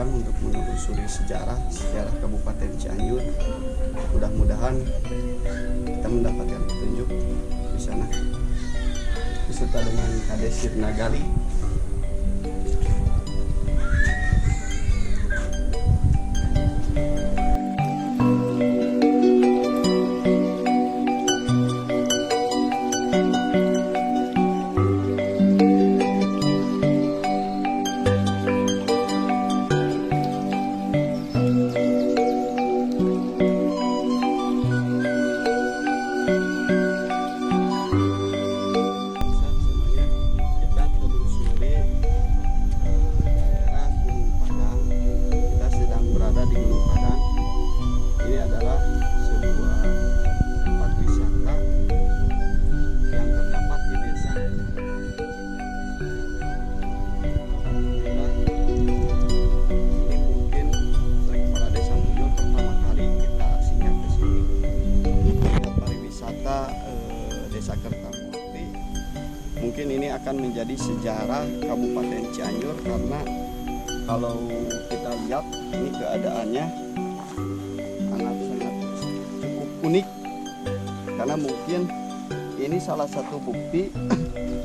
datang untuk menelusuri sejarah Kabupaten Cianjur. Mudah-mudahan kita mendapatkan petunjuk di sana beserta dengan Kades Sirna Gali. Desa Kertamukti. Mungkin ini akan menjadi sejarah Kabupaten Cianjur, karena kalau kita lihat ini keadaannya sangat cukup unik, karena mungkin ini salah satu bukti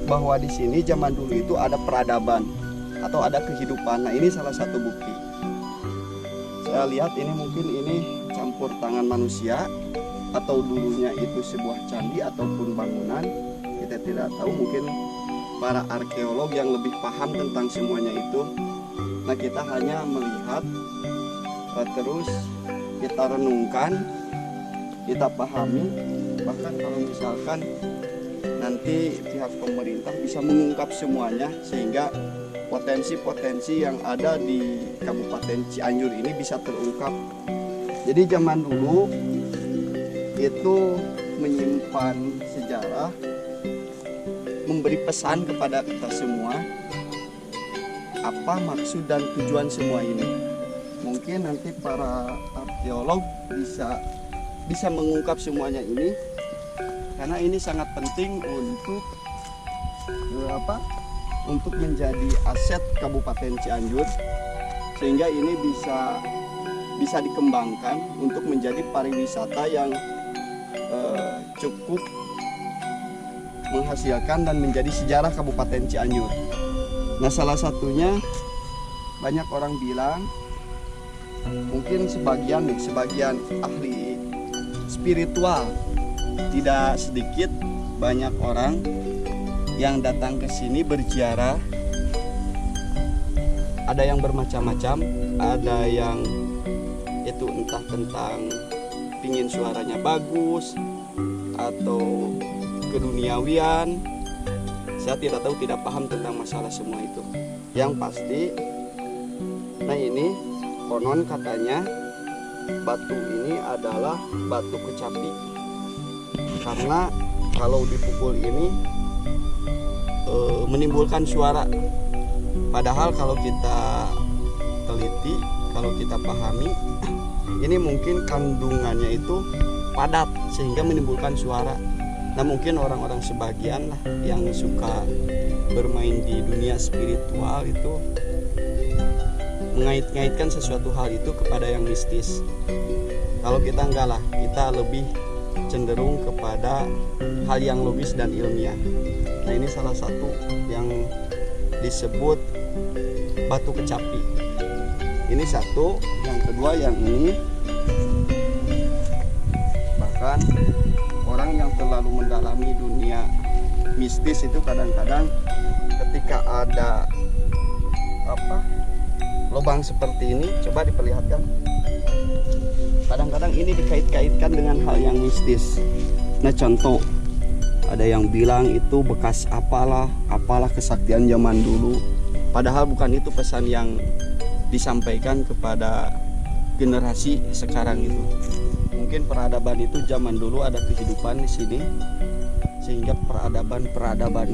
bahwa di sini zaman dulu itu ada peradaban atau ada kehidupan. Nah, ini salah satu bukti. Saya lihat ini mungkin ini campur tangan manusia, atau dulunya itu sebuah candi ataupun bangunan, kita tidak tahu. Mungkin para arkeolog yang lebih paham tentang semuanya itu. Nah, kita hanya melihat, terus kita renungkan, kita pahami. Bahkan kalau misalkan nanti pihak pemerintah bisa mengungkap semuanya, sehingga potensi-potensi yang ada di Kabupaten Cianjur ini bisa terungkap. Jadi zaman dulu itu menyimpan sejarah, memberi pesan kepada kita semua apa maksud dan tujuan semua ini. Mungkin nanti para arkeolog bisa mengungkap semuanya ini, karena ini sangat penting untuk menjadi aset Kabupaten Cianjur, sehingga ini bisa dikembangkan untuk menjadi pariwisata yang cukup menghasilkan dan menjadi sejarah Kabupaten Cianjur. Nah, salah satunya banyak orang bilang, mungkin sebagian ahli spiritual, tidak sedikit banyak orang yang datang ke sini berziarah. Ada yang bermacam-macam, ada yang itu entah tentang pingin suaranya bagus atau keduniawian. Saya tidak tahu, tidak paham tentang masalah semua itu. Yang pasti, nah ini konon katanya batu ini adalah batu kecapi, karena kalau dipukul ini menimbulkan suara. Padahal kalau kita teliti, kalau kita pahami, ini mungkin kandungannya itu padat sehingga menimbulkan suara. Nah, mungkin orang-orang sebagian lah yang suka bermain di dunia spiritual itu mengait-ngaitkan sesuatu hal itu kepada yang mistis. Kalau kita enggak lah, kita lebih cenderung kepada hal yang logis dan ilmiah. Nah, ini salah satu yang disebut batu kecapi. Ini satu, yang kedua yang ini. Bahkan orang yang terlalu mendalami dunia mistis itu kadang-kadang ketika ada lubang seperti ini, coba diperlihatkan. Kadang-kadang ini dikait-kaitkan dengan hal yang mistis. Nah, contoh, ada yang bilang itu bekas apalah kesaktian zaman dulu. Padahal bukan itu pesan yang disampaikan kepada generasi sekarang itu. Mungkin peradaban itu zaman dulu ada kehidupan di sini, sehingga peradaban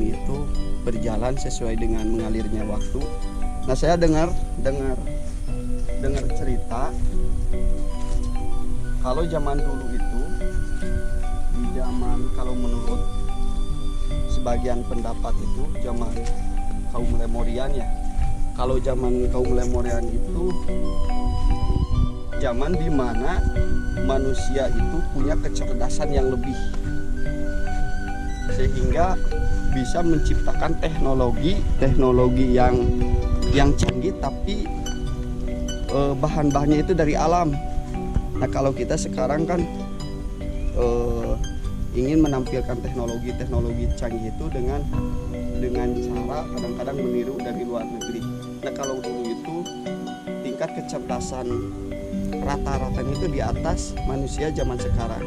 itu berjalan sesuai dengan mengalirnya waktu. Nah, saya dengar cerita kalau zaman dulu itu, kalau menurut sebagian pendapat itu zaman kaum Lemurian ya, Kalau zaman kaum Lemuria itu zaman dimana manusia itu punya kecerdasan yang lebih, sehingga bisa menciptakan teknologi yang canggih, tapi bahan-bahannya itu dari alam. Nah kalau kita sekarang kan ingin menampilkan teknologi canggih itu dengan cara kadang-kadang meniru dari luar negeri. Nah kalau dulu itu tingkat kecerdasan rata-ratanya itu di atas manusia zaman sekarang.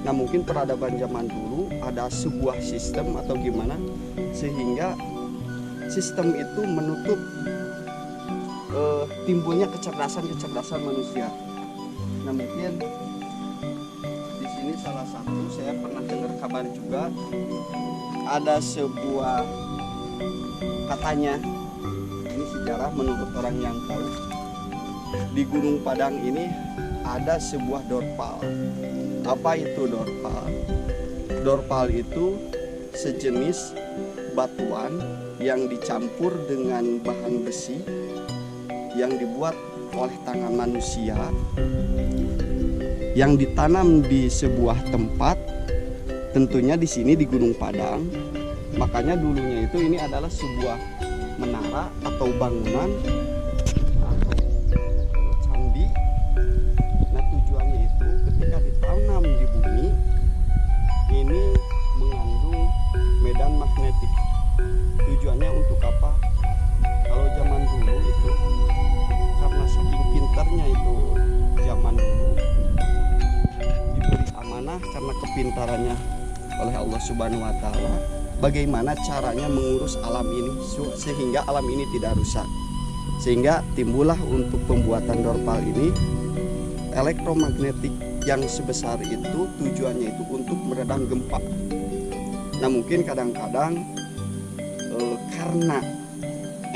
Nah mungkin peradaban zaman dulu ada sebuah sistem atau gimana, sehingga sistem itu menutup timbulnya kecerdasan manusia. Nah mungkin di sini salah satu saya pernah dengar kabar juga, ada sebuah, katanya ini sejarah menurut orang yang tahu, di Gunung Padang ini ada sebuah dorpal. Apa itu dorpal? Dorpal itu sejenis batuan yang dicampur dengan bahan besi yang dibuat oleh tangan manusia, yang ditanam di sebuah tempat, tentunya di sini di Gunung Padang. Makanya dulunya itu ini adalah sebuah menara atau bangunan atau candi. Nah tujuannya itu ketika ditanam di bumi ini mengandung medan magnetik. Tujuannya untuk apa? Kalau zaman dulu itu karena saking pintarnya itu zaman dulu diberi amanah karena kepintarannya oleh Allah Subhanahu wa taala, bagaimana caranya mengurus alam ini sehingga alam ini tidak rusak. Sehingga timbullah untuk pembuatan dorpal ini elektromagnetik yang sebesar itu, tujuannya itu untuk meredam gempa. Nah mungkin kadang-kadang karena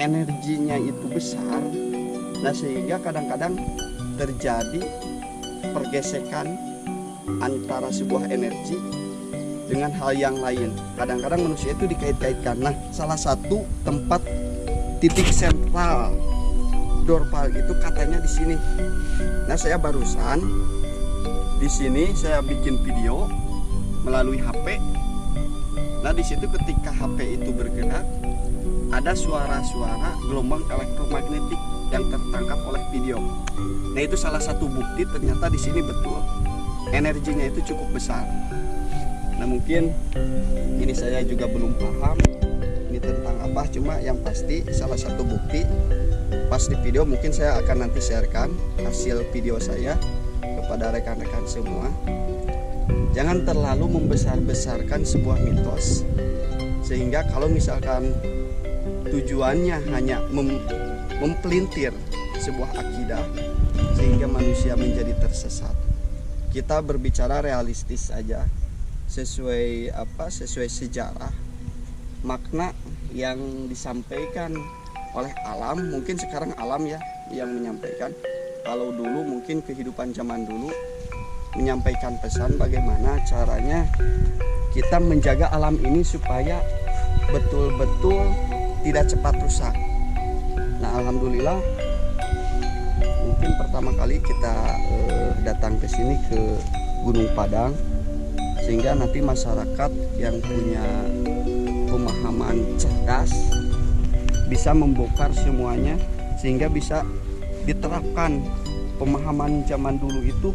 energinya itu besar, nah sehingga kadang-kadang terjadi pergesekan antara sebuah energi dengan hal yang lain. Kadang-kadang manusia itu dikait-kaitkan. Nah salah satu tempat titik sentral dorpal itu katanya di sini. Nah saya barusan di sini saya bikin video melalui HP. Nah di situ ketika HP itu bergerak, ada suara-suara gelombang elektromagnetik yang tertangkap oleh video. Nah itu salah satu bukti ternyata di sini betul energinya itu cukup besar. Nah mungkin ini saya juga belum paham ini tentang apa, cuma yang pasti salah satu bukti. Pas di video mungkin saya akan nanti sharekan hasil video saya kepada rekan-rekan semua. Jangan terlalu membesar-besarkan sebuah mitos, sehingga kalau misalkan tujuannya hanya mempelintir sebuah akidah sehingga manusia menjadi tersesat. Kita berbicara realistis saja, sesuai sejarah, makna yang disampaikan oleh alam. Mungkin sekarang alam ya yang menyampaikan. Kalau dulu mungkin kehidupan zaman dulu menyampaikan pesan bagaimana caranya kita menjaga alam ini supaya betul-betul tidak cepat rusak. Nah alhamdulillah mungkin pertama kali kita datang ke sini ke Gunung Padang, sehingga nanti masyarakat yang punya pemahaman cerdas bisa membongkar semuanya, sehingga bisa diterapkan pemahaman zaman dulu itu.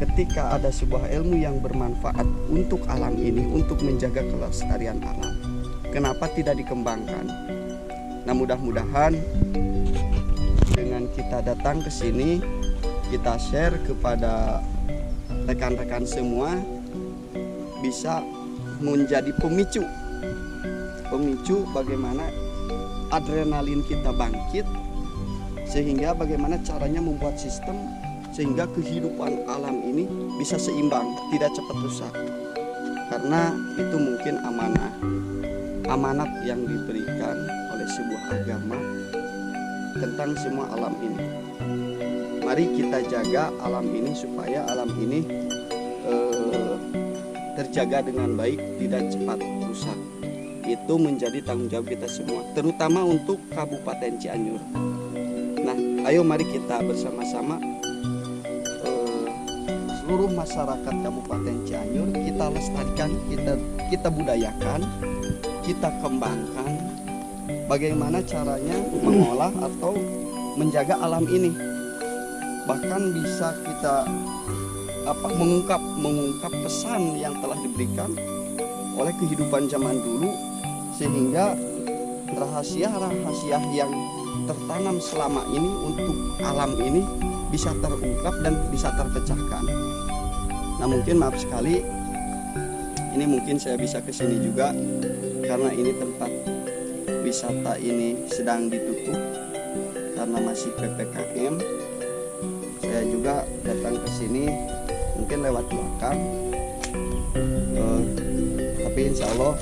Ketika ada sebuah ilmu yang bermanfaat untuk alam ini, untuk menjaga kelestarian alam, kenapa tidak dikembangkan? Nah mudah-mudahan dengan kita datang ke sini, kita share kepada rekan-rekan semua, bisa menjadi pemicu bagaimana adrenalin kita bangkit, sehingga bagaimana caranya membuat sistem sehingga kehidupan alam ini bisa seimbang, tidak cepat rusak. Karena itu mungkin amanat yang diberikan oleh sebuah agama tentang semua alam ini. Mari kita jaga alam ini supaya alam ini terjaga dengan baik, tidak cepat rusak. itu menjadi tanggung jawab kita semua, terutama untuk Kabupaten Cianjur. Nah, ayo mari kita bersama-sama seluruh masyarakat Kabupaten Cianjur kita lestarikan, kita budayakan, kita kembangkan bagaimana caranya mengolah atau menjaga alam ini. Bahkan bisa kita mengungkap pesan yang telah diberikan oleh kehidupan zaman dulu, sehingga rahasia-rahasia yang tertanam selama ini untuk alam ini bisa terungkap dan bisa terpecahkan. Nah, mungkin maaf sekali, ini mungkin saya bisa kesini juga karena ini tempat wisata ini sedang ditutup karena masih PPKM. Saya juga datang ke sini mungkin lewat belakang, tapi insya Allah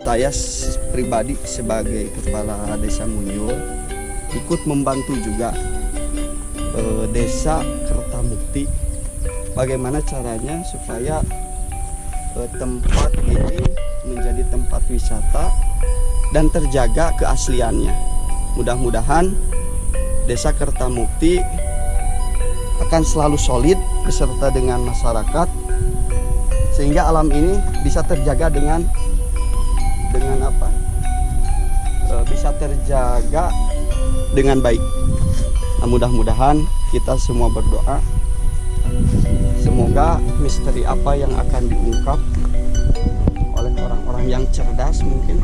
saya pribadi sebagai kepala desa Munyul ikut membantu juga desa Kertamukti bagaimana caranya supaya tempat ini menjadi tempat wisata dan terjaga keasliannya. Mudah-mudahan desa Kertamukti akan selalu solid beserta dengan masyarakat, sehingga alam ini bisa terjaga dengan bisa terjaga dengan baik. Nah, mudah-mudahan kita semua berdoa semoga misteri apa yang akan diungkap oleh orang-orang yang cerdas mungkin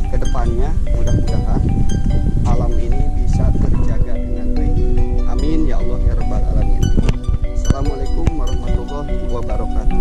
ke depannya, mudah-mudahan alam ini bisa terjaga dengan baik. Amin ya Allah ya Rabbal Alamin. Assalamualaikum warahmatullahi wabarakatuh.